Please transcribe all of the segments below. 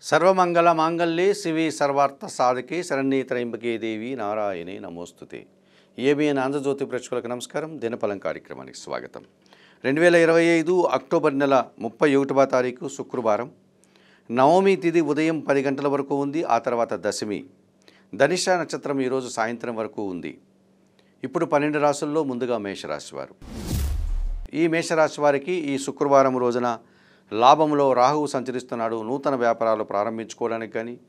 సర్వమంగళ మాంగళ్యే శివి సర్వార్థ సాధకే శరణ్యే త్రయంబకే దేవి నారాయణే నమోస్తుతే. ఏబిఎన్ ఆంధ్రజ్యోతి ప్రేక్షకులకు నమస్కారం. దినఫలం కార్యక్రమానికి స్వాగతం. 2025 అక్టోబర్ నెల 31వ తారీఖు శుక్రవారం. నవమి తిథి ఉదయం 10 గంటల వరకు ఉంది. ఆ తర్వాత దశమి. ధనిష్ట నక్షత్రం ఈరోజు సాయంత్రం వరకు ఉంది. ఇప్పుడు 12 రాశుల్లో ముందుగా మేషరాశి వారు. ఈ మేషరాశి వారికి ఈ శుక్రవారం రోజున లాభంలో రాహువు సంచరిస్తున్నాడు. నూతన వ్యాపారాలు ప్రారంభించుకోవడానికి కానీ,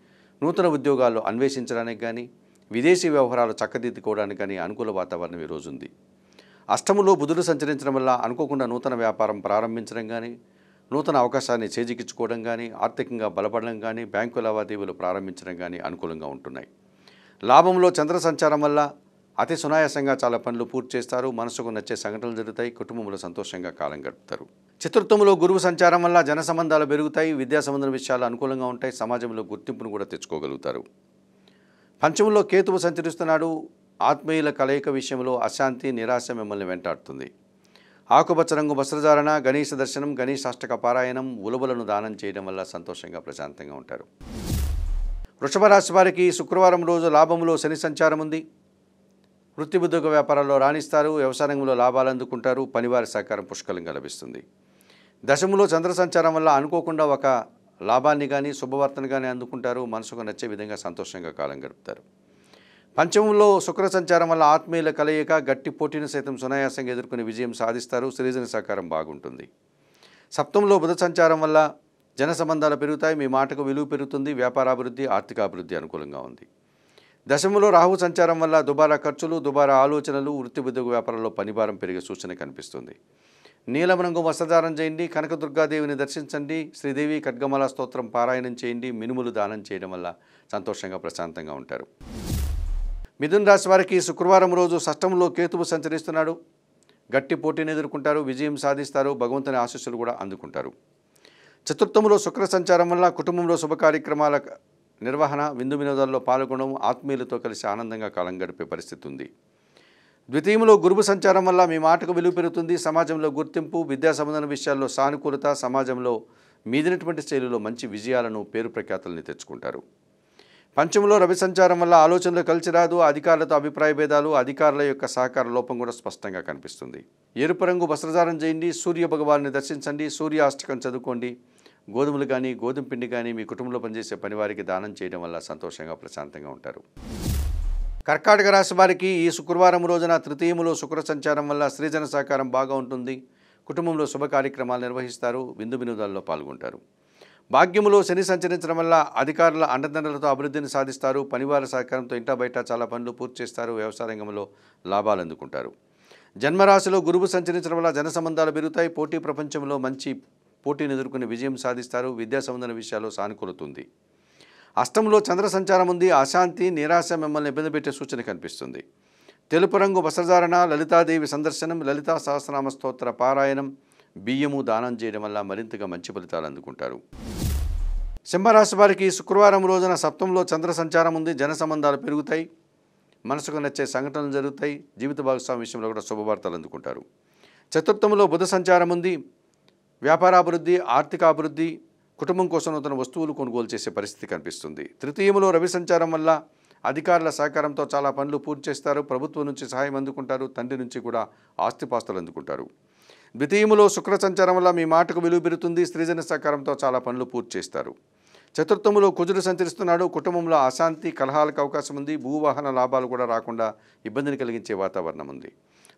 నూతన ఉద్యోగాలు అన్వేషించడానికి కానీ, విదేశీ వ్యవహారాలు చక్కదిద్దుకోవడానికి కానీ అనుకూల వాతావరణం ఈరోజు ఉంది. అష్టములో బుధుడు సంచరించడం వల్ల అనుకోకుండా నూతన వ్యాపారం ప్రారంభించడం కానీ, నూతన అవకాశాన్ని చేజిక్కించుకోవడం కానీ, ఆర్థికంగా బలపడడం కానీ, బ్యాంకు లావాదేవీలు ప్రారంభించడం కానీ అనుకూలంగా ఉంటున్నాయి. లాభంలో చంద్ర సంచారం వల్ల అతి సునాయాసంగా చాలా పనులు పూర్తి చేస్తారు. మనసుకు నచ్చే సంఘటనలు జరుగుతాయి. కుటుంబంలో సంతోషంగా కాలం గడుపుతారు. చతుర్థంలో గురువు సంచారం వల్ల జన సంబంధాలు పెరుగుతాయి. విద్యా సంబంధ విషయాలు అనుకూలంగా ఉంటాయి. సమాజంలో గుర్తింపును కూడా తెచ్చుకోగలుగుతారు. పంచమంలో కేతువు సంచరిస్తున్నాడు. ఆత్మీయుల కలయిక విషయంలో అశాంతి, నిరాశ మిమ్మల్ని వెంటాడుతుంది. ఆకుపచ్చ రంగు వస్త్రధారణ, గణేశ దర్శనం, గణేశాష్టక పారాయణం, ఉలువలను దానం చేయడం వల్ల సంతోషంగా ప్రశాంతంగా ఉంటారు. వృషభ రాశి వారికి శుక్రవారం రోజు లాభంలో శని సంచారం ఉంది. వృత్తి ఉద్యోగ వ్యాపారాల్లో రాణిస్తారు. వ్యవసాయ రంగంలో లాభాలు అందుకుంటారు. పనివారి సహకారం పుష్కలంగా లభిస్తుంది. దశములో చంద్ర సంచారం వల్ల అనుకోకుండా ఒక లాభాన్ని కానీ, శుభవార్తను కానీ అందుకుంటారు. మనసుకు నచ్చే విధంగా సంతోషంగా కాలం గడుపుతారు. పంచమంలో శుక్ర సంచారం వల్ల ఆత్మీయుల కలయిక, గట్టి పోటీని సైతం సునాయాసంగా ఎదుర్కొని విజయం సాధిస్తారు. సృజన సహకారం బాగుంటుంది. సప్తంలో బుధ సంచారం వల్ల జన సంబంధాలు పెరుగుతాయి. మీ మాటకు విలువ పెరుగుతుంది. వ్యాపారాభివృద్ధి, ఆర్థికాభివృద్ధి అనుకూలంగా ఉంది. దశములో రాహు సంచారం వల్ల దుబారా ఖర్చులు, దుబారా ఆలోచనలు, వృత్తి ఉద్యోగ వ్యాపారంలో పనిభారం పెరిగే సూచన కనిపిస్తుంది. నీలం రంగు వస్త్రధారణ చేయండి. కనకదుర్గాదేవిని దర్శించండి. శ్రీదేవి ఖడ్గమాల స్తోత్రం పారాయణం చేయండి. మినుములు దానం చేయడం వల్ల సంతోషంగా ప్రశాంతంగా ఉంటారు. మిథున రాశి వారికి శుక్రవారం రోజు షష్టంలో కేతువు సంచరిస్తున్నాడు. గట్టి పోటీని ఎదుర్కొంటారు. విజయం సాధిస్తారు. భగవంతుని ఆశీస్సులు కూడా అందుకుంటారు. చతుర్థంలో శుక్ర సంచారం వల్ల కుటుంబంలో శుభ కార్యక్రమాల నిర్వహణ, విందు వినోదాల్లో పాల్గొనడం, ఆత్మీయులతో కలిసి ఆనందంగా కాలం గడిపే పరిస్థితి ఉంది. ద్వితీయంలో గురువు సంచారం వల్ల మీ మాటకు విలువ పెరుగుతుంది. సమాజంలో గుర్తింపు, విద్యా సంబంధ విషయాల్లో సానుకూలత, సమాజంలో మీదినటువంటి శైలిలో మంచి విజయాలను, పేరు ప్రఖ్యాతుల్ని తెచ్చుకుంటారు. పంచమంలో రవి సంచారం వల్ల ఆలోచనలు కలిసి రాదు. అధికారులతో అభిప్రాయ భేదాలు, అధికారుల యొక్క సహకార లోపం కూడా స్పష్టంగా కనిపిస్తుంది. ఎరుపు రంగు వస్త్రధారణ చేయండి. సూర్య భగవాన్ని దర్శించండి. సూర్య అష్టకం చదువుకోండి. గోధుమలు కానీ, గోధుమ పిండి కానీ మీ కుటుంబంలో పనిచేసే పనివారికి దానం చేయడం వల్ల సంతోషంగా ప్రశాంతంగా ఉంటారు. కర్కాటక రాశి వారికి ఈ శుక్రవారం రోజున తృతీయములో శుక్ర సంచారం వల్ల స్త్రీజన సహకారం బాగా ఉంటుంది. కుటుంబంలో శుభ కార్యక్రమాలు నిర్వహిస్తారు. విందు వినోదాల్లో పాల్గొంటారు. భాగ్యములో శని సంచరించడం వల్ల అధికారుల అండదండలతో అభివృద్ధిని సాధిస్తారు. పనివారి సహకారంతో ఇంటా బయట చాలా పనులు పూర్తి చేస్తారు. వ్యవసాయ రంగంలో లాభాలు అందుకుంటారు. జన్మరాశిలో గురువు సంచరించడం వల్ల జన సంబంధాలు పెరుగుతాయి. పోటీ ప్రపంచంలో మంచి పోటీని ఎదుర్కొని విజయం సాధిస్తారు. విద్యా సంబంధ విషయాల్లో సానుకూలత ఉంది. అష్టంలో చంద్ర సంచారం ఉంది. అశాంతి, నిరాశ మిమ్మల్ని ఇబ్బంది పెట్టే సూచన కనిపిస్తుంది. తెలుపు రంగు వస్త్రధారణ, లలితాదేవి సందర్శనం, లలితా సహస్రనామ స్తోత్ర పారాయణం, బియ్యము దానం చేయడం వల్ల మరింతగా మంచి ఫలితాలు అందుకుంటారు. సింహరాశి వారికి శుక్రవారం రోజున సప్తంలో చంద్ర సంచారం ఉంది. జన సంబంధాలు పెరుగుతాయి. మనసుకు నచ్చే సంఘటనలు జరుగుతాయి. జీవిత భాగస్వామి విషయంలో కూడా శుభవార్తలు అందుకుంటారు. చతుర్థంలో బుధ సంచారం ఉంది. వ్యాపారాభివృద్ధి, ఆర్థికాభివృద్ధి, కుటుంబం కోసం నూతన వస్తువులు కొనుగోలు చేసే పరిస్థితి కనిపిస్తుంది. తృతీయంలో రవి సంచారం వల్ల అధికారుల సహకారంతో చాలా పనులు పూర్తి చేస్తారు. ప్రభుత్వం నుంచి సహాయం అందుకుంటారు. తండ్రి నుంచి కూడా ఆస్తిపాస్తులు అందుకుంటారు. ద్వితీయంలో శుక్ర సంచారం వల్ల మీ మాటకు విలువ పెరుగుతుంది. స్త్రీజన సహకారంతో చాలా పనులు పూర్తి చేస్తారు. చతుర్థంలో కుజుడు సంచరిస్తున్నాడు. కుటుంబంలో అశాంతి, కలహాలకు అవకాశం ఉంది. భూవాహన లాభాలు కూడా రాకుండా ఇబ్బందిని కలిగించే వాతావరణం ఉంది.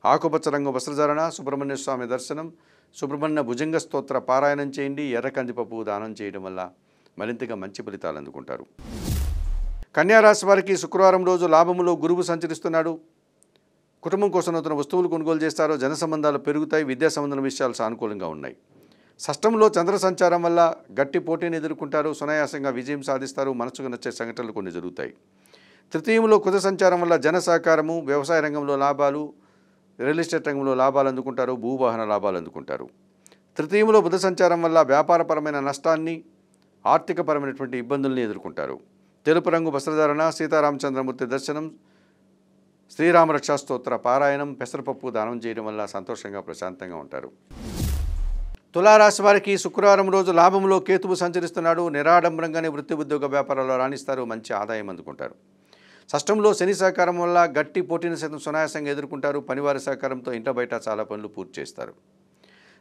ఆకుపచ్చ రంగు వస్త్రధారణ, సుబ్రహ్మణ్య స్వామి దర్శనం, సుబ్రహ్మణ్య భుజంగ స్తోత్ర పారాయణం చేయండి. ఎర్ర కందిపప్పు దానం చేయడం వల్ల మరింతగా మంచి ఫలితాలు అందుకుంటారు. కన్యారాశి వారికి శుక్రవారం రోజు లాభములో గురువు సంచరిస్తున్నాడు. కుటుంబం కోసం నూతన వస్తువులు కొనుగోలు చేస్తారు. జన సంబంధాలు పెరుగుతాయి. విద్యా సంబంధ విషయాలు సానుకూలంగా ఉన్నాయి. షష్టంలో చంద్ర సంచారం వల్ల గట్టి పోటీని ఎదుర్కొంటారు. సునాయాసంగా విజయం సాధిస్తారు. మనసుకు నచ్చే సంఘటనలు కొన్ని జరుగుతాయి. తృతీయంలో కుజ సంచారం వల్ల జన సహకారము, వ్యవసాయ రంగంలో లాభాలు, రియల్ ఎస్టేట్ రంగంలో లాభాలు అందుకుంటారు. భూవాహన లాభాలు అందుకుంటారు. తృతీయంలో బుధ సంచారం వల్ల వ్యాపారపరమైన నష్టాన్ని, ఆర్థికపరమైనటువంటి ఇబ్బందుల్ని ఎదుర్కొంటారు. తెలుపు రంగు వస్త్రధారణ, సీతారామచంద్రమూర్తి దర్శనం, శ్రీరామరక్షా స్తోత్ర పారాయణం, పెసరపప్పు దానం చేయడం వల్ల సంతోషంగా ప్రశాంతంగా ఉంటారు. తులారాశి వారికి శుక్రవారం రోజు లాభంలో కేతువు సంచరిస్తున్నాడు. నిరాడంబరంగానే వృత్తి ఉద్యోగ వ్యాపారాల్లో రాణిస్తారు. మంచి ఆదాయం అందుకుంటారు. షష్టంలో శని సహకారం వల్ల గట్టి పోటీని సైతం సునాయాసంగా ఎదుర్కొంటారు. పనివారి సహకారంతో ఇంట బయట చాలా పనులు పూర్తి చేస్తారు.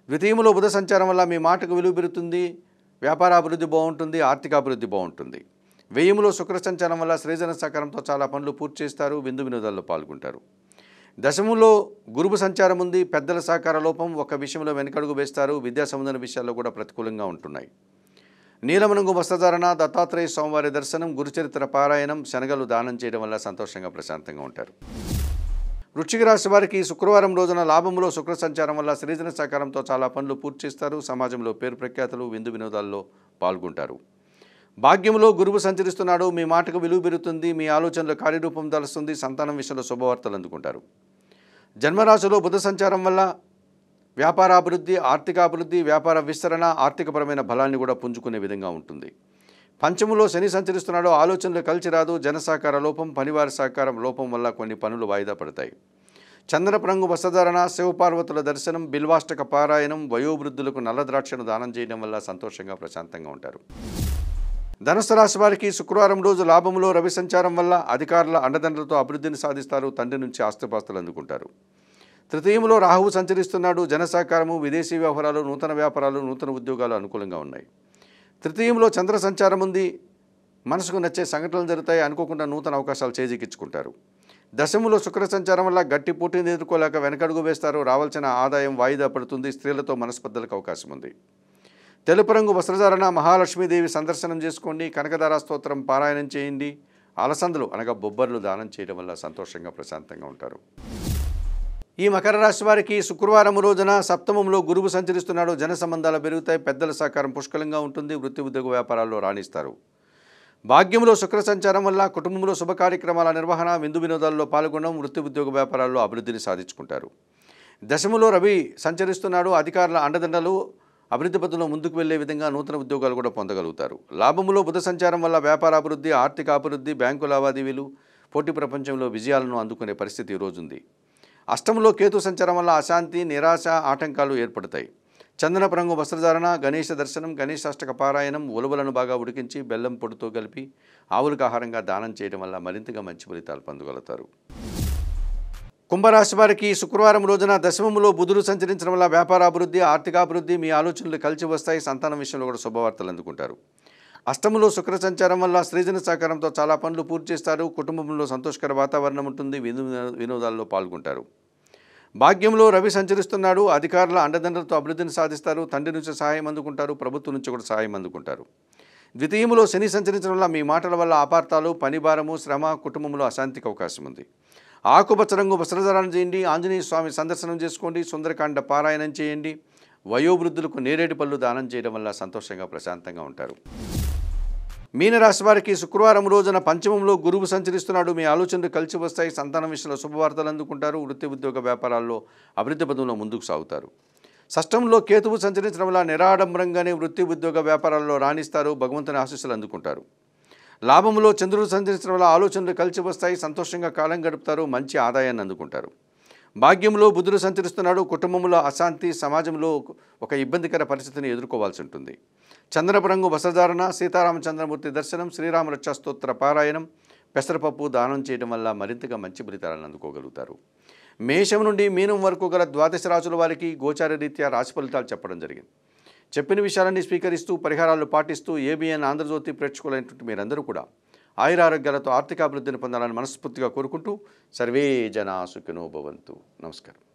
ద్వితీయంలో బుధ సంచారం వల్ల మీ మాటకు విలువ పెరుగుతుంది. వ్యాపార అభివృద్ధి బాగుంటుంది. ఆర్థిక అభివృద్ధి బాగుంటుంది. వ్యయంలో శుక్ర సంచారం వల్ల శ్రీజన సహకారంతో చాలా పనులు పూర్తి చేస్తారు. విందు వినోదాల్లో పాల్గొంటారు. దశమంలో గురువు సంచారం ఉంది. పెద్దల సహకార లోపం, ఒక విషయంలో వెనకడుగు వేస్తారు. విద్యా సంబంధమైన విషయాల్లో కూడా ప్రతికూలంగా ఉంటున్నాయి. నీలమనంగు వస్త్రధారణ, దత్తాత్రేయ స్వామివారి దర్శనం, గురుచరిత్ర పారాయణం, శనగలు దానం చేయడం వల్ల సంతోషంగా ప్రశాంతంగా ఉంటారు. వృశ్చిక రాశి వారికి శుక్రవారం రోజున లాభంలో శుక్ర సంచారం వల్ల శ్రీజన సహకారంతో చాలా పనులు పూర్తి చేస్తారు. సమాజంలో పేరు ప్రఖ్యాతులు, విందు వినోదాల్లో పాల్గొంటారు. భాగ్యంలో గురువు సంచరిస్తున్నాడు. మీ మాటకు విలువ పెరుగుతుంది. మీ ఆలోచనలు కార్యరూపం దాలుస్తుంది. సంతానం విషయంలో శుభవార్తలు అందుకుంటారు. జన్మరాశిలో బుధ సంచారం వల్ల వ్యాపార అభివృద్ధి, ఆర్థిక అభివృద్ధి, వ్యాపార విస్తరణ, ఆర్థికపరమైన బలాన్ని కూడా పుంజుకునే విధంగా ఉంటుంది. పంచములో శని సంచరిస్తున్నాడు. ఆలోచనలు కలిసి రాదు. జన సహకార లోపం, పనివారి సహకారం లోపం వల్ల కొన్ని పనులు వాయిదా పడతాయి. చంద్రపు రంగు వస్త్రధారణ, శివపార్వతుల దర్శనం, బిల్వాష్టక పారాయణం, వయోవృద్ధులకు నల్ల ద్రాక్షను దానం చేయడం వల్ల సంతోషంగా ప్రశాంతంగా ఉంటారు. ధనుసు రాశి వారికి శుక్రవారం రోజు లాభంలో రవి సంచారం వల్ల అధికారుల అండదండలతో అభివృద్ధిని సాధిస్తారు. తండ్రి నుంచి ఆస్తిపాస్తులు అందుకుంటారు. తృతీయంలో రాహువు సంచరిస్తున్నాడు. జన సహకారము, విదేశీ వ్యవహారాలు, నూతన వ్యాపారాలు, నూతన ఉద్యోగాలు అనుకూలంగా ఉన్నాయి. తృతీయంలో చంద్ర సంచారం ఉంది. మనసుకు నచ్చే సంఘటనలు జరుగుతాయి. అనుకోకుండా నూతన అవకాశాలు చేజిక్కించుకుంటారు. దశములో శుక్ర సంచారం వల్ల గట్టి పోటీని ఎదుర్కోలేక వెనకడుగు వేస్తారు. రావాల్సిన ఆదాయం వాయిదా పడుతుంది. స్త్రీలతో మనస్పర్ధలకు అవకాశం ఉంది. తెలుపు రంగు వస్త్రధారణ, మహాలక్ష్మీదేవి సందర్శనం చేసుకోండి. కనకదార స్తోత్రం పారాయణం చేయండి. అలసందలు అనగా బొబ్బర్లు దానం చేయడం వల్ల సంతోషంగా ప్రశాంతంగా ఉంటారు. ఈ మకర రాశి వారికి శుక్రవారం రోజున సప్తమంలో గురువు సంచరిస్తున్నాడు. జన సంబంధాలు పెరుగుతాయి. పెద్దల సహకారం పుష్కలంగా ఉంటుంది. వృత్తి ఉద్యోగ వ్యాపారాల్లో రాణిస్తారు. భాగ్యంలో శుక్ర సంచారం వల్ల కుటుంబంలో శుభ కార్యక్రమాల నిర్వహణ, విందు వినోదాల్లో పాల్గొనడం, వృత్తి ఉద్యోగ వ్యాపారాల్లో అభివృద్ధిని సాధించుకుంటారు. దశములో రవి సంచరిస్తున్నాడు. అధికారుల అండదండలు అభివృద్ధి పథంలో ముందుకు వెళ్లే విధంగా నూతన ఉద్యోగాలు కూడా పొందగలుగుతారు. లాభములో బుధ సంచారం వల్ల వ్యాపార అభివృద్ధి, ఆర్థిక అభివృద్ధి, బ్యాంకు లావాదేవీలు, పోటీ ప్రపంచంలో విజయాలను అందుకునే పరిస్థితి ఈరోజు ఉంది. అష్టంలో కేతు సంచారం వల్ల అశాంతి, నిరాశ, ఆటంకాలు ఏర్పడతాయి. చందనపు రంగు వస్త్రధారణ, గణేష దర్శనం, గణేశాష్టక పారాయణం, ఉలువలను బాగా ఉడికించి బెల్లం పొడితో కలిపి ఆవులకు ఆహారంగా దానం చేయడం వల్ల మరింతగా మంచి ఫలితాలు పొందగలుగుతారు. కుంభరాశి వారికి శుక్రవారం రోజున దశమములో బుధుడు సంచరించడం వల్ల వ్యాపార అభివృద్ధి, ఆర్థికాభివృద్ధి, మీ ఆలోచనలు కలిసి వస్తాయి. సంతానం విషయంలో కూడా శుభవార్తలు అందుకుంటారు. అష్టములో శుక్ర సంచారం వల్ల స్త్రీజన సహకారంతో చాలా పనులు పూర్తి చేస్తారు. కుటుంబంలో సంతోషకర వాతావరణం ఉంటుంది. వినోదాల్లో పాల్గొంటారు. భాగ్యంలో రవి సంచరిస్తున్నాడు. అధికారుల అండదండలతో అభివృద్ధిని సాధిస్తారు. తండ్రి నుంచి సహాయం అందుకుంటారు. ప్రభుత్వం నుంచి కూడా సహాయం అందుకుంటారు. ద్వితీయంలో శని సంచరించడం వల్ల మీ మాటల వల్ల అపార్థాలు, పనిభారము, శ్రమ, కుటుంబంలో అశాంతికి అవకాశం ఉంది. ఆకుపచ్చ రంగు వస్త్రధారణ చేయండి. ఆంజనేయ స్వామి సందర్శనం చేసుకోండి. సుందరకాండ పారాయణం చేయండి. వయోవృద్ధులకు నేరేడు పళ్ళు దానం చేయడం వల్ల సంతోషంగా ప్రశాంతంగా ఉంటారు. మీనరాశి వారికి శుక్రవారం రోజున పంచమంలో గురువు సంచరిస్తున్నాడు. మీ ఆలోచనలు కలిసి వస్తాయి. సంతానం విషయంలో శుభవార్తలు అందుకుంటారు. వృత్తి ఉద్యోగ వ్యాపారాల్లో అభివృద్ధి పదంలో ముందుకు సాగుతారు. షష్టంలో కేతువు సంచరించడం వల్ల నిరాడంబరంగానే వృత్తి ఉద్యోగ వ్యాపారాల్లో రాణిస్తారు. భగవంతుని ఆశీస్సులు అందుకుంటారు. లాభంలో చంద్రుడు సంచరించడం వల్ల ఆలోచనలు కలిసి వస్తాయి. సంతోషంగా కాలం గడుపుతారు. మంచి ఆదాయాన్ని అందుకుంటారు. భాగ్యంలో బుధుడు సంచరిస్తున్నాడు. కుటుంబంలో అశాంతి, సమాజంలో ఒక ఇబ్బందికర పరిస్థితిని ఎదుర్కోవాల్సి ఉంటుంది. చంద్రపు రంగు వస్త్రధారణ, సీతారామచంద్రమూర్తి దర్శనం, శ్రీరామ రక్షా స్తోత్ర పారాయణం, పెసరపప్పు దానం చేయడం వల్ల మరింతగా మంచి ఫలితాలను అందుకోగలుగుతారు. మేషం నుండి మీనం వరకు గల ద్వాదశ రాశుల వారికి గోచార రీత్యా రాశి ఫలితాలు చెప్పడం జరిగింది. చెప్పిన విషయాలన్నీ స్వీకరిస్తూ పరిహారాలు పాటిస్తూ ఏబిఎన్ ఆంధ్రజ్యోతి ప్రేక్షకులైనటువంటి మీరందరూ కూడా ఆయురారోగ్యాలతో ఆర్థిక అభివృద్ధిని పొందాలని మనస్ఫూర్తిగా కోరుకుంటూ సర్వే జనా సుఖినో భవంతు. నమస్కారం.